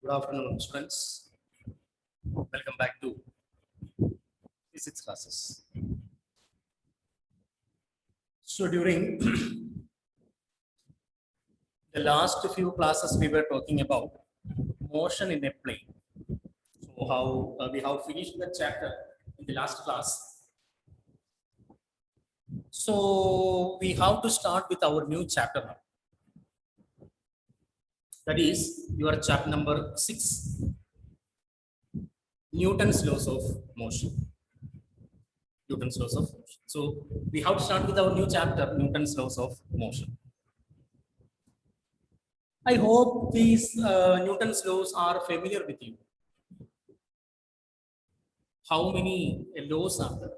Good afternoon, students. Welcome back to physics classes. So during the last few classes, we were talking about motion in a plane. So how we have finished the chapter in the last class. So we have to start with our new chapter now. That is your chapter number 6, Newton's laws of motion. Newton's laws of motion. So we have to start with our new chapter, Newton's laws of motion. I hope these Newton's laws are familiar with you. How many laws are there?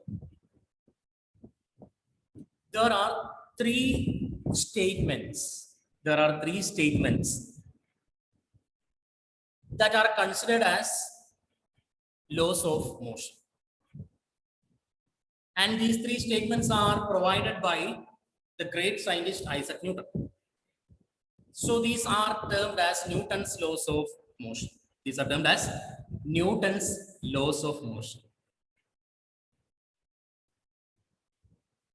There are three statements. There are three statements that are considered as laws of motion. And these three statements are provided by the great scientist Isaac Newton. So these are termed as Newton's laws of motion. These are termed as Newton's laws of motion.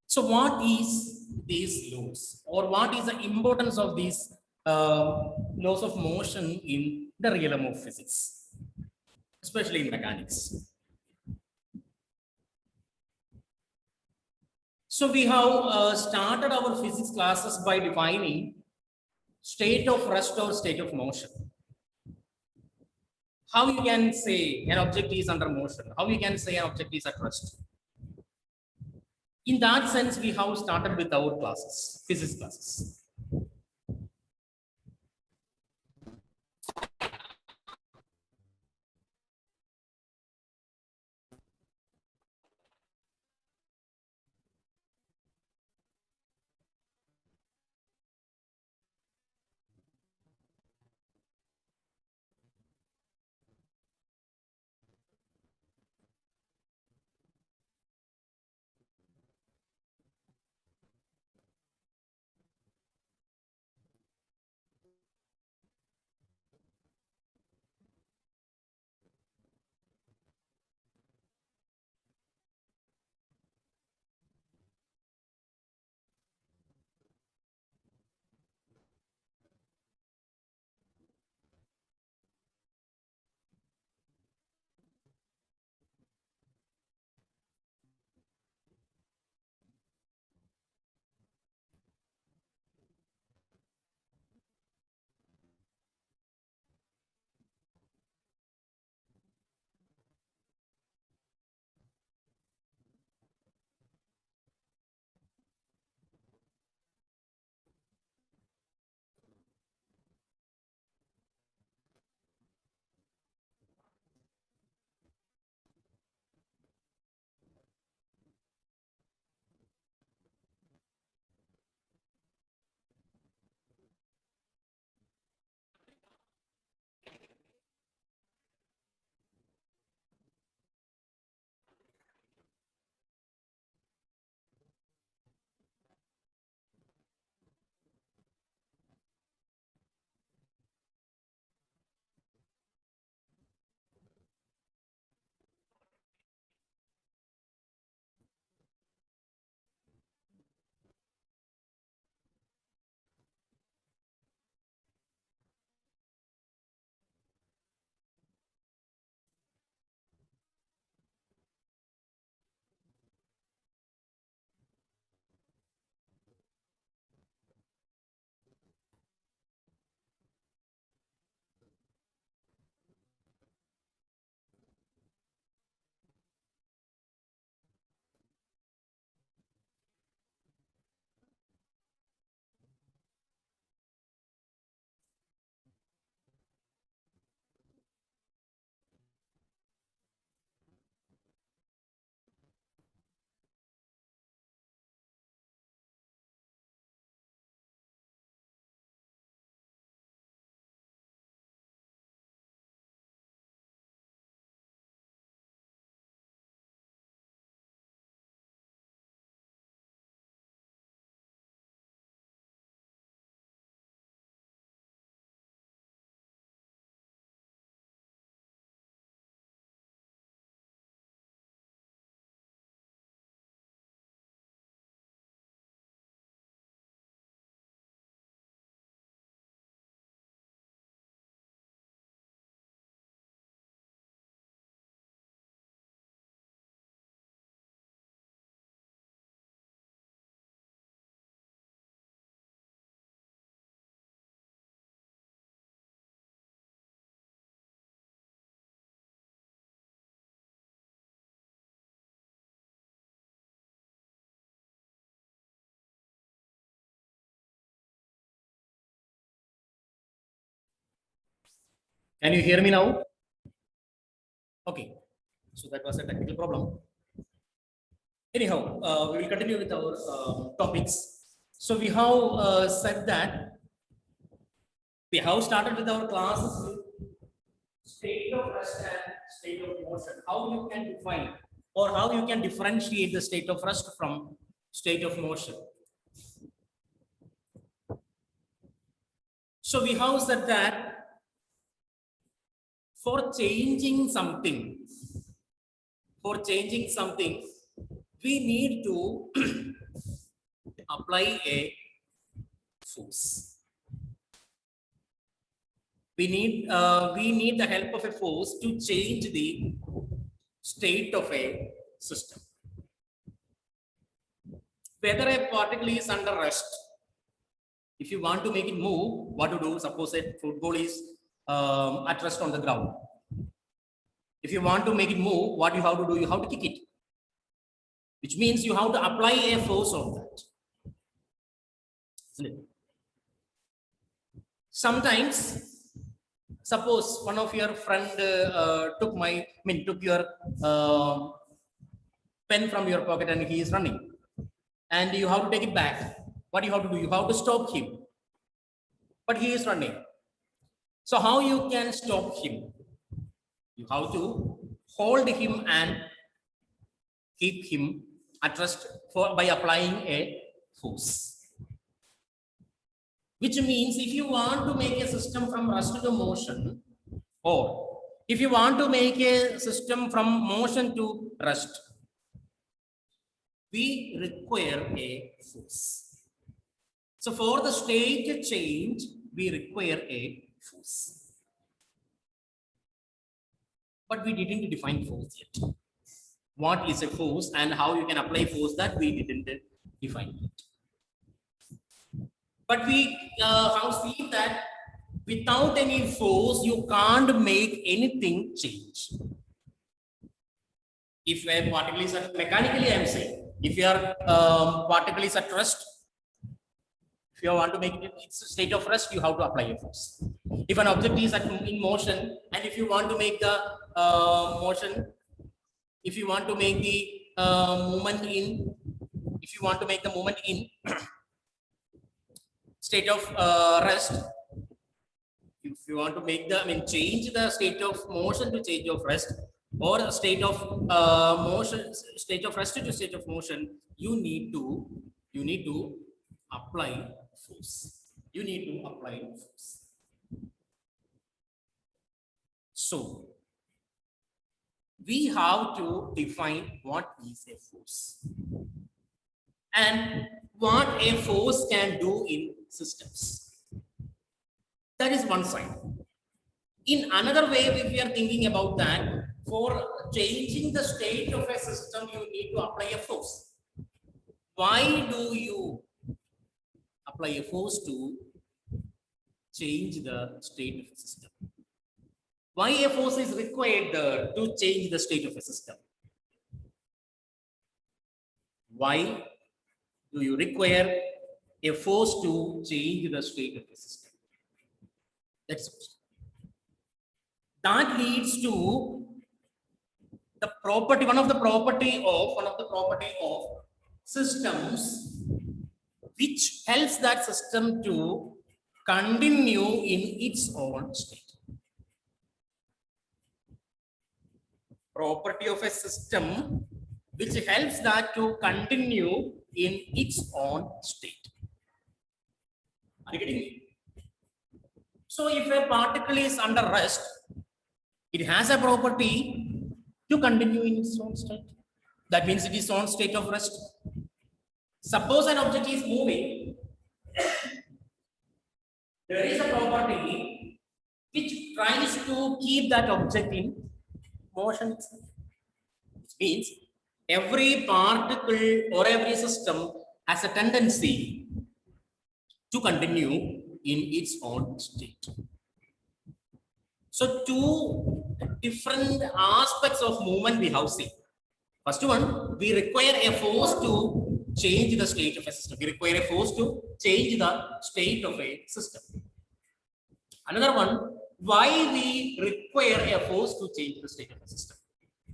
So what is these laws, or what is the importance of these laws of motion in the realm of physics, especially in mechanics? So we have started our physics classes by defining state of rest or state of motion. How you can say an object is under motion? How you can say an object is at rest? In that sense, we have started with our classes, physics classes. Can you hear me now? Okay. So that was a technical problem. Anyhow, we will continue with our topics. So we have said that we have started with our classes with state of rest and state of motion. How you can define or how you can differentiate the state of rest from state of motion. So we have said that for changing something, we need to apply a force. We need the help of a force to change the state of a system. Whether a particle is under rest, if you want to make it move, what to do? Suppose a football is at rest on the ground. If you want to make it move, what you have to do? You have to kick it, which means you have to apply a force on that. Isn't it? Sometimes, suppose one of your friend took your pen from your pocket and he is running, and you have to take it back. What you have to do? You have to stop him, but he is running. So how you can stop him? You have to hold him and keep him at rest by applying a force. Which means if you want to make a system from rest to motion, or if you want to make a system from motion to rest, we require a force. So for the state change, we require a force. But we didn't define force yet. What is a force and how you can apply force, that we didn't define it. But we have seen that without any force, you can't make anything change. If a particle is at, mechanically I am saying, if your particle is at rest, if you want to make it its state of rest, you have to apply a force. If an object is in motion, and if you want to make the motion, if you want to make the movement in, if you want to make the movement in state of rest, if you want to make the, change the state of motion to state of rest, or a state of motion, state of rest to state of motion, you need to apply force. You need to apply force. So we have to define what is a force and what a force can do in systems. That is one side. In another way, if we are thinking about that, for changing the state of a system, you need to apply a force. Why do you apply a force to change the state of a system? Why a force is required to change the state of a system? Why do you require a force to change the state of a system? That's it. That leads to the property, one of the property of systems, which helps that system to continue in its own state. Property of a system which helps that to continue in its own state. Are you getting me? So if a particle is under rest, it has a property to continue in its own state. That means it is on state of rest. Suppose an object is moving, there is a property which tries to keep that object in motion itself. Which means every particle or every system has a tendency to continue in its own state. So two different aspects of movement we have seen. First one, we require a force to change the state of a system. We require a force to change the state of a system. Another one, why we require a force to change the state of the system.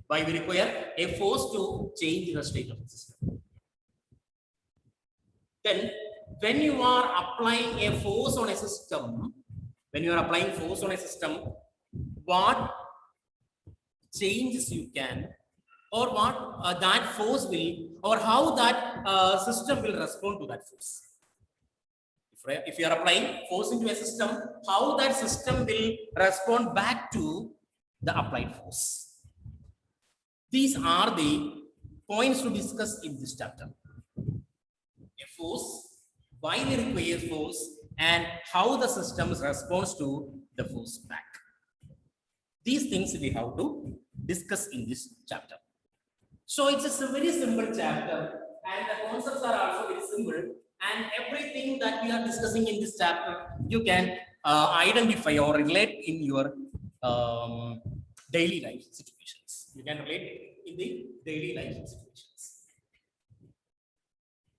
Why we require a force to change the state of the system. Then, when you are applying a force on a system, what changes you can, or what that force will, or how that system will respond to that force. If you are applying force into a system, how that system will respond back to the applied force. These are the points to discuss in this chapter. A force, why we require force, and how the system responds to the force back. These things we have to discuss in this chapter. So it's a very simple chapter, and the concepts are also very simple. And everything that we are discussing in this chapter, you can identify or relate in your daily life situations. You can relate in the daily life situations.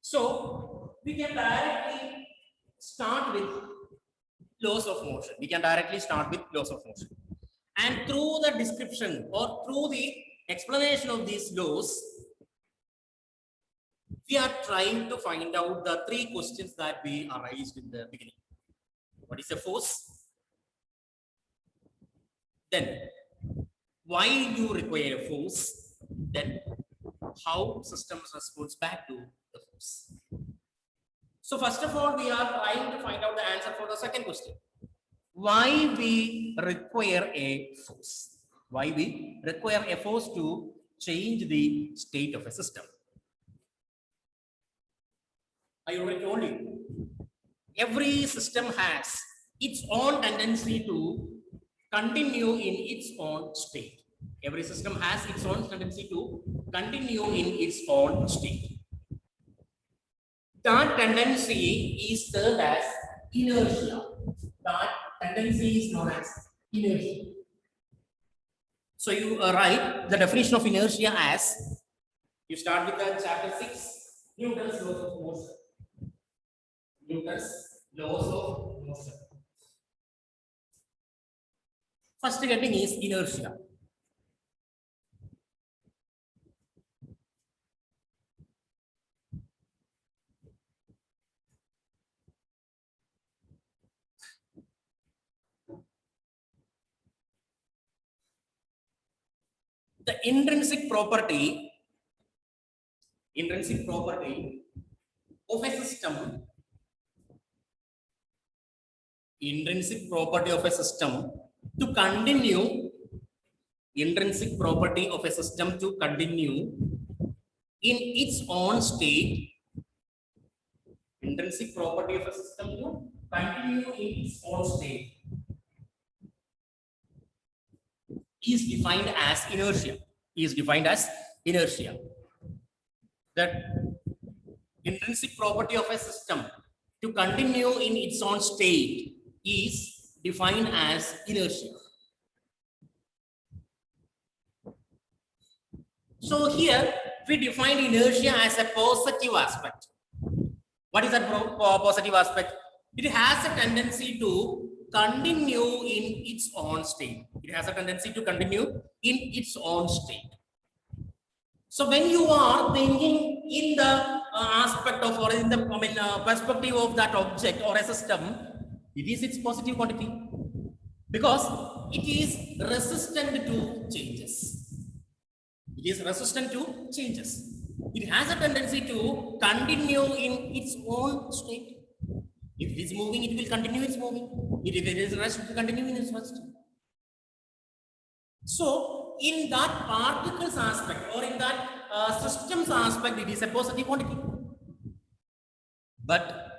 So we can directly start with laws of motion. And through the description or through the explanation of these laws, we are trying to find out the three questions that we raised in the beginning. What is a force? Then, why you require a force? Then, how systems responds back to the force? So, first of all, we are trying to find out the answer for the second question. Why we require a force? Why we require a force to change the state of a system? I already told you, every system has its own tendency to continue in its own state. Every system has its own tendency to continue in its own state. That tendency is termed as inertia. That tendency is known as inertia. So you write the definition of inertia as, you start with the chapter 6, Newton's laws of motion. First heading is inertia. The intrinsic property of a system to continue in its own state, is defined as inertia. That intrinsic property of a system to continue in its own state is defined as inertia. So here we define inertia as a positive aspect. What is that positive aspect? It has a tendency to continue in its own state. So when you are thinking in the aspect of, or in the perspective of that object or a system, it is its positive quantity because it is resistant to changes. It has a tendency to continue in its own state. If it is moving, it will continue its moving. If it is rest, it will continue in its rest. So, in that particles aspect or in that systems aspect, it is a positive quantity. But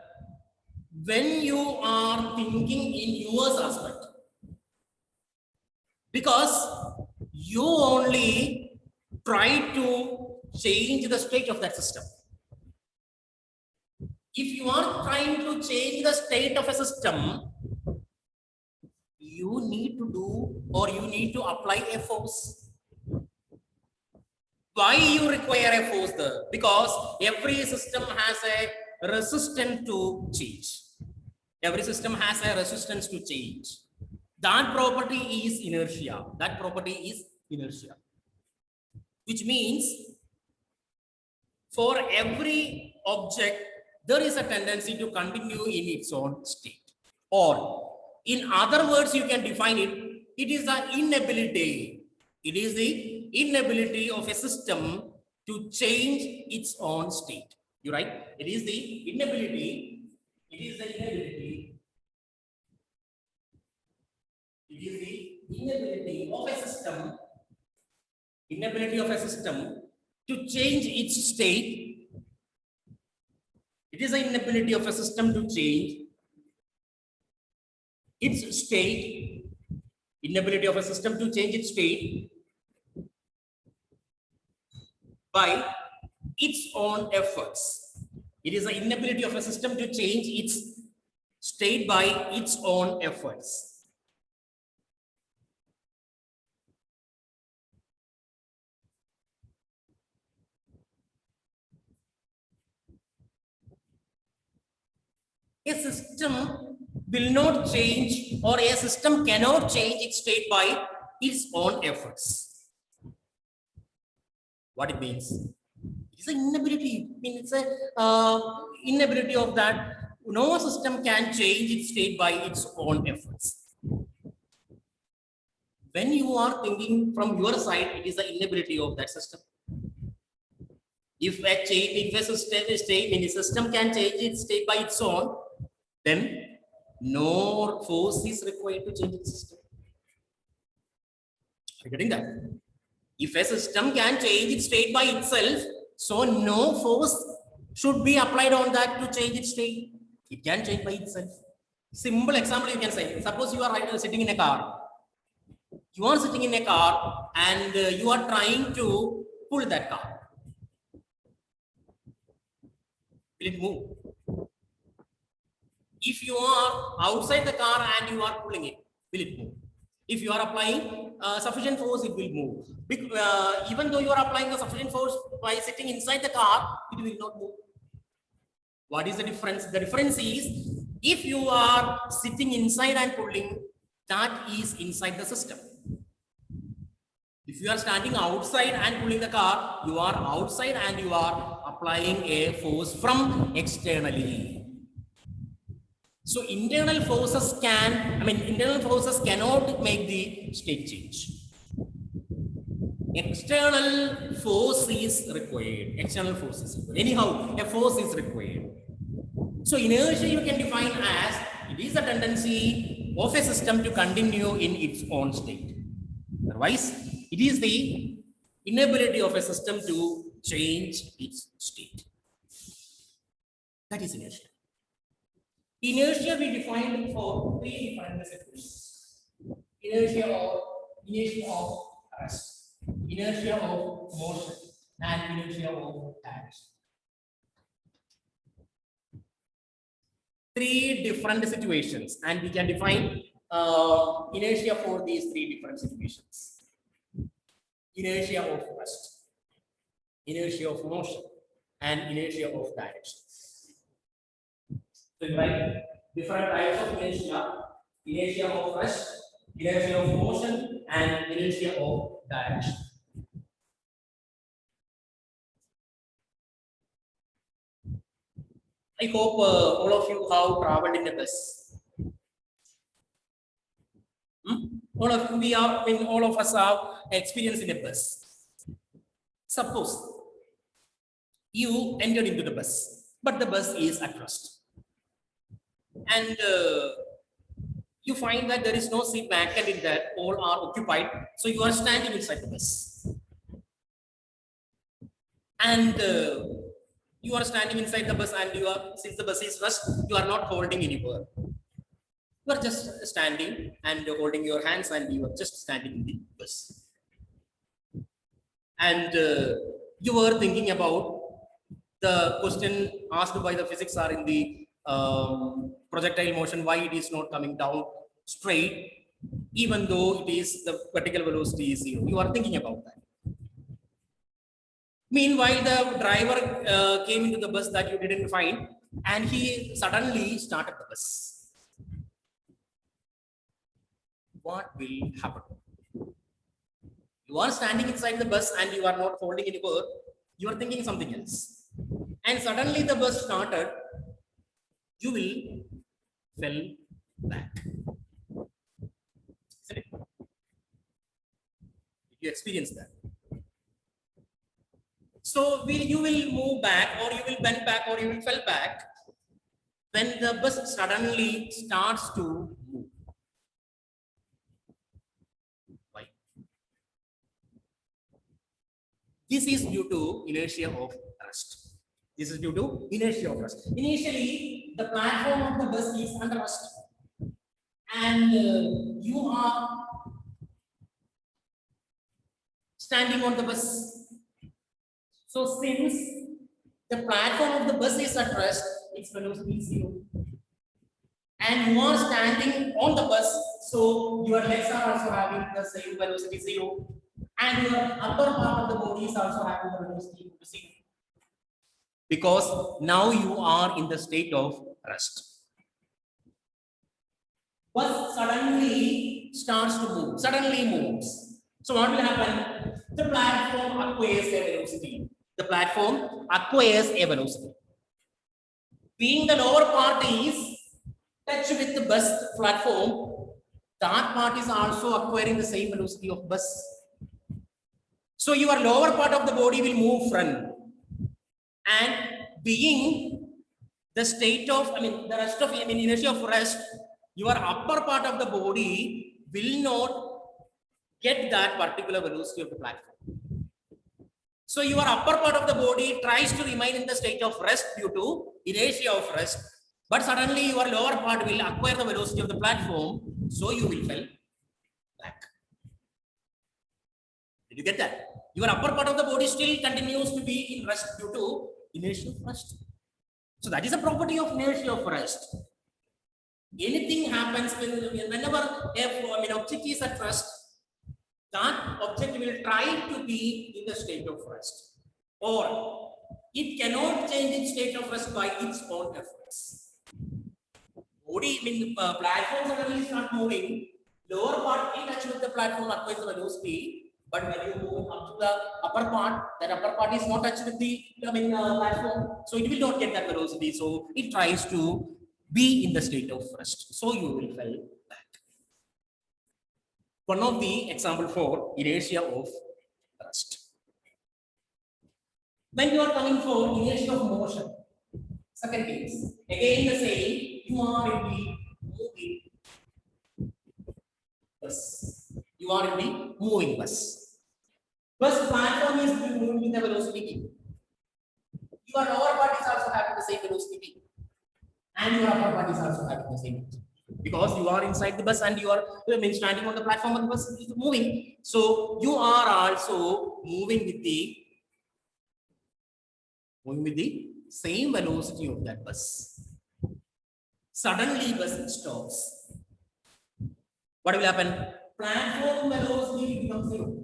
when you are thinking in yours aspect, because you only try to change the state of that system. If you are trying to change the state of a system, you need to do, or you need to apply a force. Why you require a force there? Because every system has a resistance to change. That property is inertia. That property is inertia. Which means for every object, there is a tendency to continue in its own state. Or in other words, you can define it, it is the inability. It is the inability of a system to change its own state. You're right. It is the inability. It is the inability. It is the inability of a system. Inability of a system to change its state. It is the inability of a system to change its state. Inability of a system to change its state by its own efforts. It is the inability of a system to change its state by its own efforts. A system will not change, or a system cannot change its state by its own efforts. What it means? It's an inability. I mean, it's a inability of that. No system can change its state by its own efforts. When you are thinking from your side, it is the inability of that system. If a system can change its state by its own, then no force is required to change its system. Are you getting that? If a system can change its state by itself, so no force should be applied on that to change its state. It can change by itself. Simple example you can say. Suppose you are sitting in a car. You are sitting in a car and you are trying to pull that car. Will it move? If you are outside the car and you are pulling it, will it move? If you are applying sufficient force, it will move. Even though you are applying a sufficient force by sitting inside the car, it will not move. What is the difference? The difference is, if you are sitting inside and pulling, that is inside the system. If you are standing outside and pulling the car, you are outside and you are applying a force from externally. So internal forces cannot make the state change. External force is required. External force is required. Anyhow, a force is required. So inertia you can define as, it is a tendency of a system to continue in its own state. Otherwise, it is the inability of a system to change its state. That is inertia. Inertia we defined for three different situations. Inertia of rest, inertia of motion, and inertia of direction. Three different situations, and we can define inertia for these three different situations. Inertia of rest, inertia of motion, and inertia of direction. So, right, different types of inertia: inertia of rest, inertia of motion, and inertia of direction. I hope all of you have traveled in a bus. All of us have experience in a bus. Suppose you entered into the bus, but the bus is at rest, and you find that there is no seat vacant in that, all are occupied. So you are standing inside the bus, and you are standing inside the bus, and since the bus is rest, you are not holding anywhere. You are just standing and holding your hands, and you are just standing in the bus. And you were thinking about the question asked by the physics sir in the projectile motion, why it is not coming down straight, even though it is the vertical velocity is 0. You are thinking about that. Meanwhile, the driver came into the bus that you didn't find, and he suddenly started the bus. what will happen? You are standing inside the bus and you are not holding any word. You are thinking something else. And suddenly the bus started. You will fell back. Isn't it? You experience that. So you will move back, or you will bend back, or you will fall back when the bus suddenly starts to move. Why? This is due to inertia of rest. This is due to inertia of rest. Initially, the platform of the bus is under rest, and you are standing on the bus. So since the platform of the bus is at rest, its velocity is 0. And you are standing on the bus, so your legs are also having the same velocity 0. And your upper part of the body is also having the velocity 0. Because now you are in the state of rest. Bus suddenly starts to move, suddenly moves. So what will happen? The platform acquires a velocity. The platform acquires a velocity. Being the lower part is touch with the bus platform, that part is also acquiring the same velocity of bus. So your lower part of the body will move front, and being the state of, the rest of, inertia of rest, your upper part of the body will not get that particular velocity of the platform. So your upper part of the body tries to remain in the state of rest due to inertia of rest, but suddenly your lower part will acquire the velocity of the platform, so you will fall back. Did you get that? Your upper part of the body still continues to be in rest due to inertia of rest. So that is a property of inertia of rest. Anything happens whenever an object is at rest, that object will try to be in the state of rest, or it cannot change its state of rest by its own efforts. Body, platform suddenly start moving, lower part in touch with the platform acquires the velocity, but when you move up to the upper part, that upper part is not touched with the platform, so it will not get that velocity. So it tries to be in the state of rest. So you will fall back. One of the example for inertia of rest. When you are coming for inertia of motion, second case, again the same, you are in the moving bus. You are in the moving bus. Bus platform is moving with the velocity v. Your lower part is also having the same velocity v, and your upper part is also having the same velocity. Because you are inside the bus and you are standing on the platform of the bus is moving. So you are also moving with the same velocity of that bus. Suddenly bus stops. What will happen? Platform velocity becomes 0.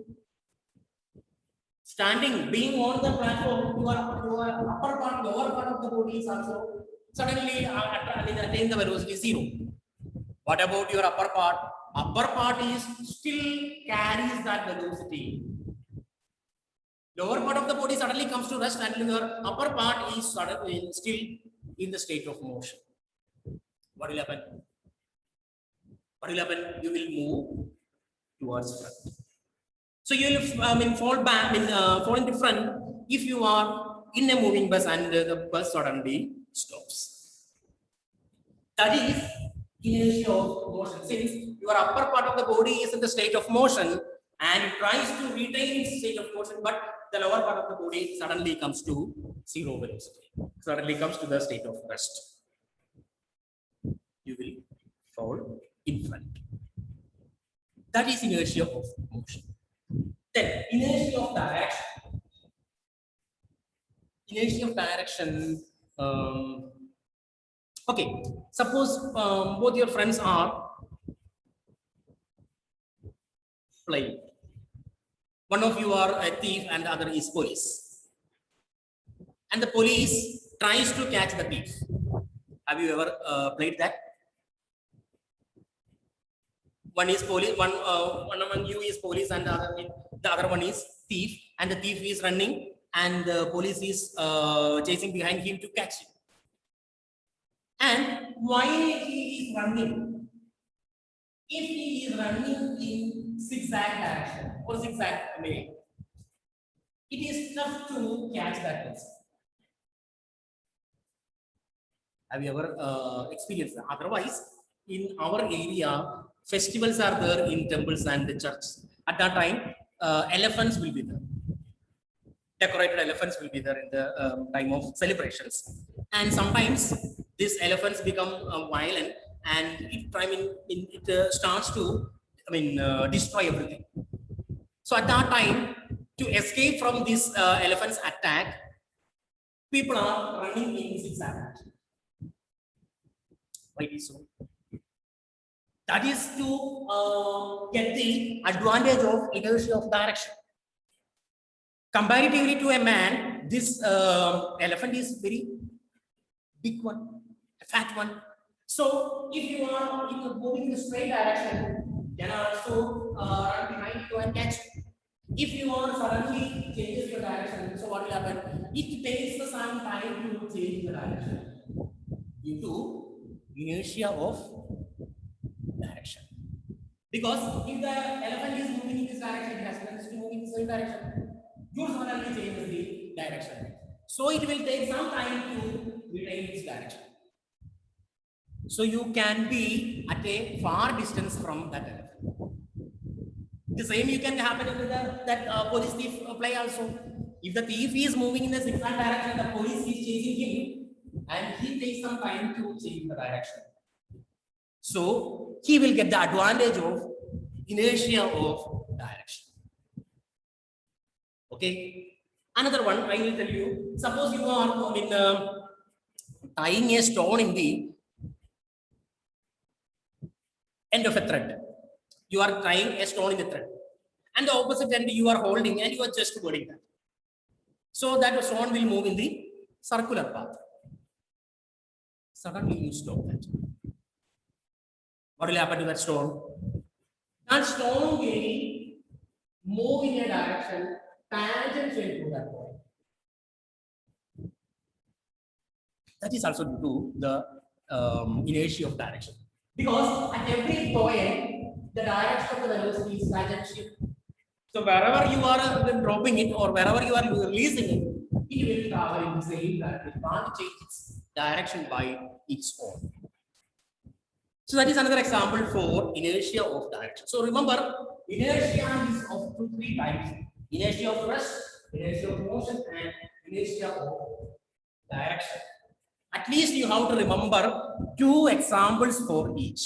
Standing, being on the platform, your upper part, lower part of the body is also suddenly attain the velocity 0. What about your upper part? Upper part is still carries that velocity. Lower part of the body suddenly comes to rest, and your upper part is still in the state of motion. What will happen? You will move towards front. So you will fall back, fall into front if you are in a moving bus and the bus suddenly stops. That is inertia of motion. Since your upper part of the body is in the state of motion and it tries to retain its state of motion, but the lower part of the body suddenly comes to 0 velocity, suddenly comes to the state of rest. You will fall in front. That is inertia of motion. Then inertia of direction. Inertia of direction. Okay, suppose both your friends are playing. One of you are a thief and the other is police. And the police tries to catch the thief. Have you ever played that? one is police, one among you is police, and the other one is thief, and the thief is running, and the police is chasing behind him to catch him. And while he is running, if he is running in zigzag direction or zigzag way, it is tough to catch that person. Have you ever experienced that? Otherwise, in our area, festivals are there in temples and the churches. At that time, elephants will be there. Decorated elephants will be there in the time of celebrations. And sometimes these elephants become violent, and it starts to, destroy everything. So at that time, to escape from this elephant's attack, people are running in zigzag. Why it is so? That is to get the advantage of inertia of direction. Comparatively to a man, this elephant is very big one, a fat one. So if you are moving in the straight direction, then also run behind you and catch you. If you are suddenly changes your direction, so what will happen? It takes some time to change the direction due to inertia of direction. Because if the elephant is moving in this direction, it has tendency to move in the same direction. You suddenly change the direction. So it will take some time to retain its direction. So you can be at a far distance from that elephant. The same you can happen in that police thief play also. If the thief is moving in the zigzag direction, the police is chasing him, and he takes some time to change the direction. So he will get the advantage of inertia of direction. Okay. Another one I will tell you. Suppose you are tying a stone in the end of a thread. You are tying a stone in the thread, and the opposite end you are holding, and you are just holding that. So that stone will move in the circular path. Suddenly you stop that. What will happen to that stone? That stone will move in a direction tangential to that point. That is also due to the inertia of direction. Because at every point, the direction of the velocity is tangential. So wherever you are dropping it or wherever you are releasing it, it will travel in the same direction. It can't change its direction by its own. So that is another example for inertia of direction. So remember, inertia is of three types: inertia of rest, inertia of motion, and inertia of direction. At least you have to remember two examples for each.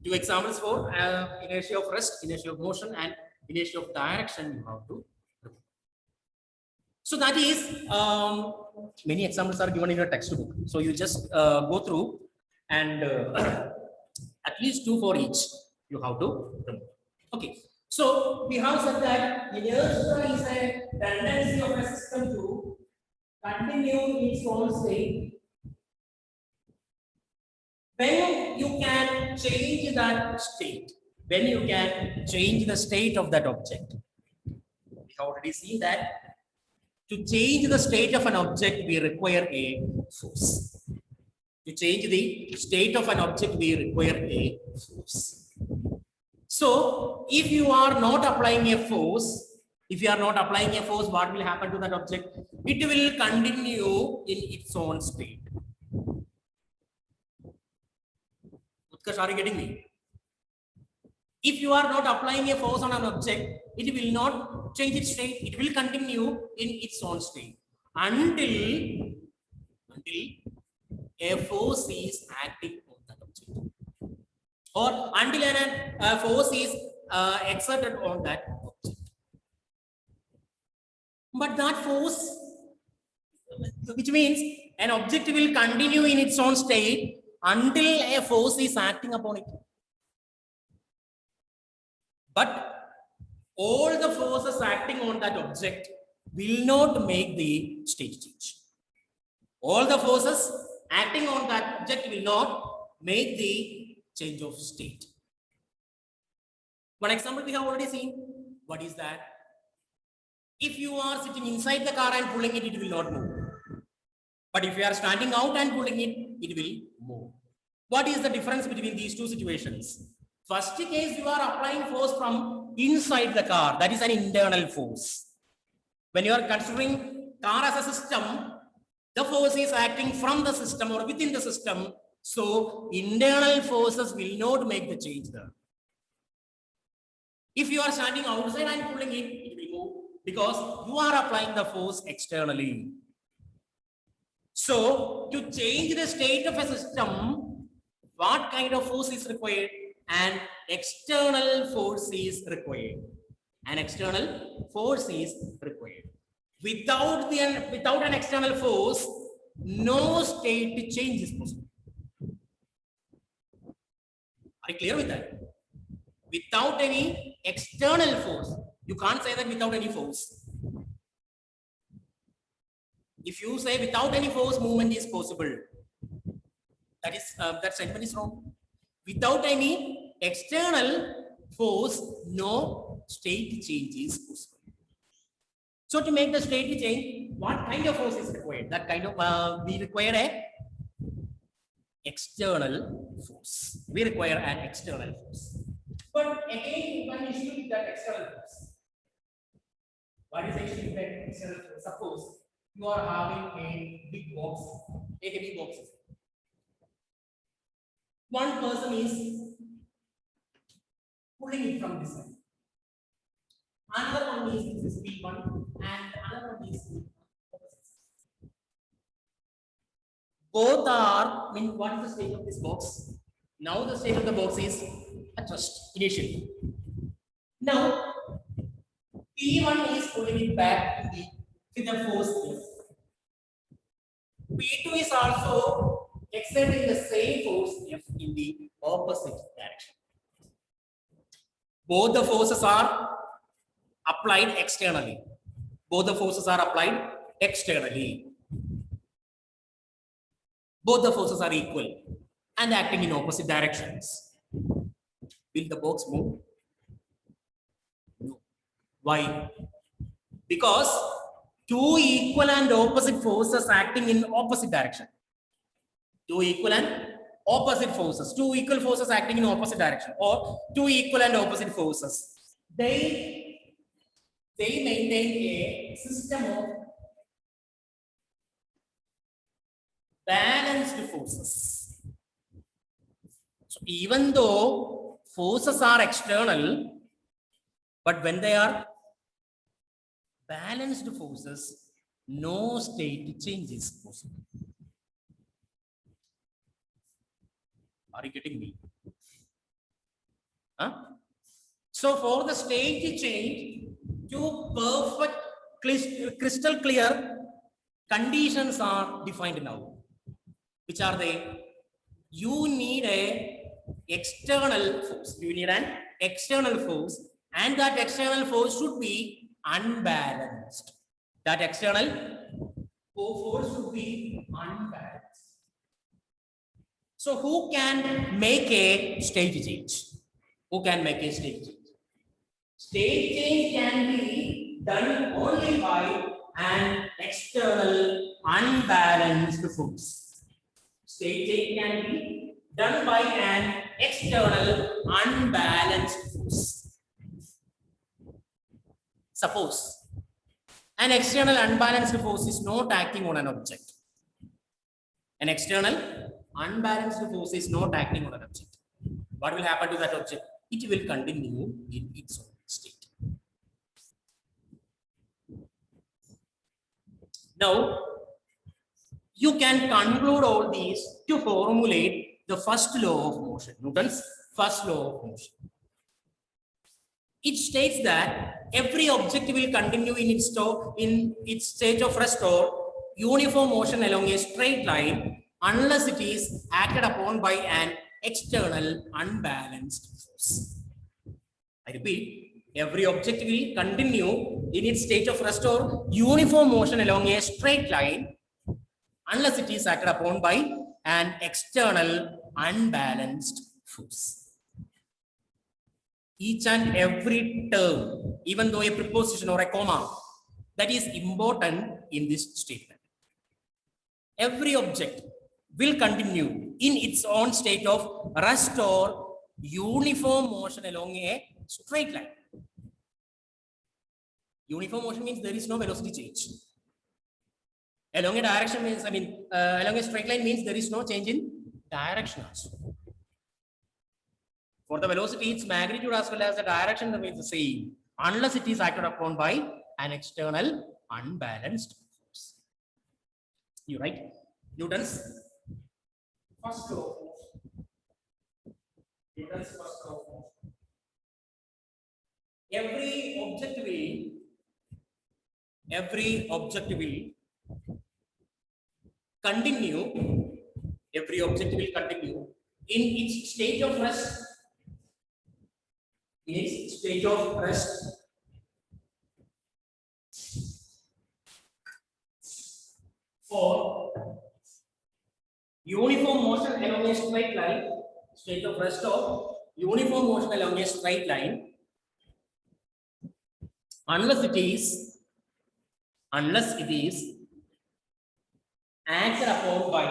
Two examples for inertia of rest, inertia of motion, and inertia of direction you have to remember. So that is, many examples are given in your textbook. So you just go through and at least two for each you have to remember. Okay. So we have said that inertia is a tendency of a system to continue its own state. When you can change that state, when you can change the state of that object, we have already seen that to change the state of an object, we require a force. To change the state of an object, we require a force. So, if you are not applying a force, what will happen to that object? It will continue in its own state. Utkarsh, are you getting me? If you are not applying a force on an object, it will not change its state. It will continue in its own state until a force is acting on that object, or until a force is exerted on that object. But that force, which means an object will continue in its own state until a force is acting upon it. But all the forces acting on that object will not make the state change. All the forces acting on that object will not make the change of state. One example we have already seen. What is that? If you are sitting inside the car and pulling it, it will not move. But if you are standing out and pulling it, it will move. What is the difference between these two situations? First case, you are applying force from inside the car. That is an internal force. When you are considering car as a system, the force is acting from the system or within the system. So internal forces will not make the change there. If you are standing outside and pulling it, it will move because you are applying the force externally. So to change the state of a system, what kind of force is required? An external force is required. An external force is required. Without an external force, no state change is possible. Are you clear with that? Without any external force, you can't say that without any force. If you say without any force, movement is possible. That statement is wrong. Without any external force, no state change is possible. So to make the state change, what kind of force is required? That kind of we require a external force. We require an external force. But again, one issue with that external force. What is the issue with that external force? Suppose you are having a big box, a heavy box. One person is pulling it from this side. Another one is this P1 and another one is opposite. Both are, what is the state of this box? Now the state of the box is at rest initially. Now P1 is pulling it back with the force F. P2 is also exerting the same force F in the opposite direction. Both the forces are applied externally. Both the forces are applied externally. Both the forces are equal and acting in opposite directions. Will the box move? No. Why? Because two equal and opposite forces acting in opposite direction. Two equal and opposite forces. Two equal forces acting in opposite direction, or two equal and opposite forces. They maintain a system of balanced forces. So even though forces are external, but when they are balanced forces, no state change is possible. Are you getting me? Huh? So for the state change, two perfect crystal clear conditions are defined now. Which are they? You need a external force. You need an external force, and that external force should be unbalanced. That external force should be unbalanced. So who can make a state change? Who can make a state change? State change can be done only by an external unbalanced force. State change can be done by an external unbalanced force. Suppose an external unbalanced force is not acting on an object. An external unbalanced force is not acting on an object. What will happen to that object? It will continue in its own state. Now, you can conclude all these to formulate the first law of motion, Newton's first law of motion. It states that every object will continue in its state of rest or uniform motion along a straight line unless it is acted upon by an external unbalanced force. I repeat, every object will continue in its state of rest or uniform motion along a straight line unless it is acted upon by an external unbalanced force. Each and every term, even though a preposition or a comma, that is important in this statement. Every object will continue in its own state of rest or uniform motion along a straight line. Uniform motion means there is no velocity change. Along a direction means, along a straight line means there is no change in direction also. For the velocity, its magnitude as well as the direction remains the same, unless it is acted upon by an external unbalanced force. You right? Newton's first law of motion. Newton's first law of motion. Every object will continue. Every object will continue in its state of rest. In its state of rest. For uniform motion along a straight line, state of rest of uniform motion along a straight line, unless it is acted upon by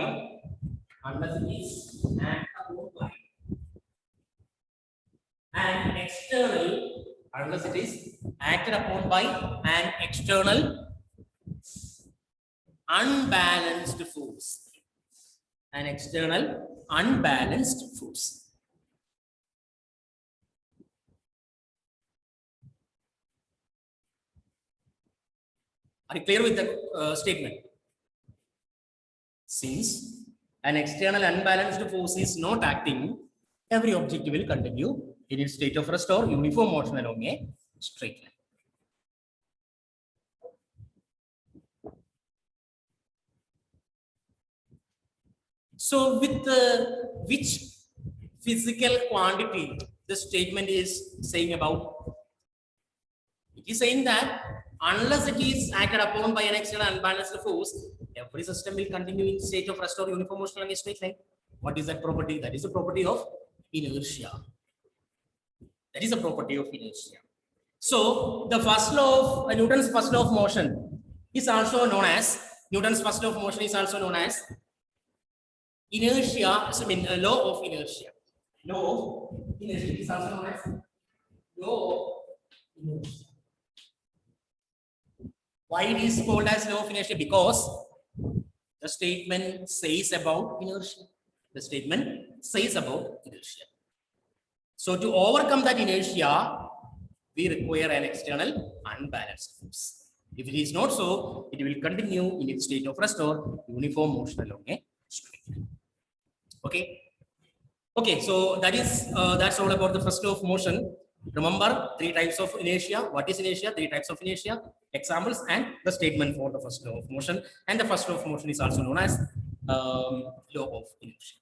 an external, unless it is acted upon by an external unbalanced force. An external unbalanced force. Are you clear with the statement? Since an external unbalanced force is not acting, every object will continue in its state of rest or uniform motion along a straight line. So with which physical quantity the statement is saying about? It is saying that unless it is acted upon by an external unbalanced force, every system will continue in state of rest or uniform motion along a straight line. What is that property? That is the property of inertia. That is a property of inertia. So the first law of Newton's first law of motion is also known as inertia. Law of inertia. Law of inertia is also known as law of inertia. Why it is called as law of inertia? Because the statement says about inertia. The statement says about inertia. So to overcome that inertia, we require an external unbalanced force. If it is not so, it will continue in its state of rest or uniform motion along a straight line. Okay. Okay. So that's all about the first law of motion. Remember, 3 types of inertia. What is inertia? 3 types of inertia. Examples and the statement for the first law of motion. And the first law of motion is also known as law of inertia.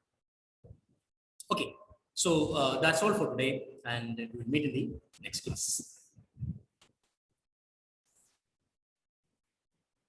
Okay. So that's all for today, and we will meet in the next class.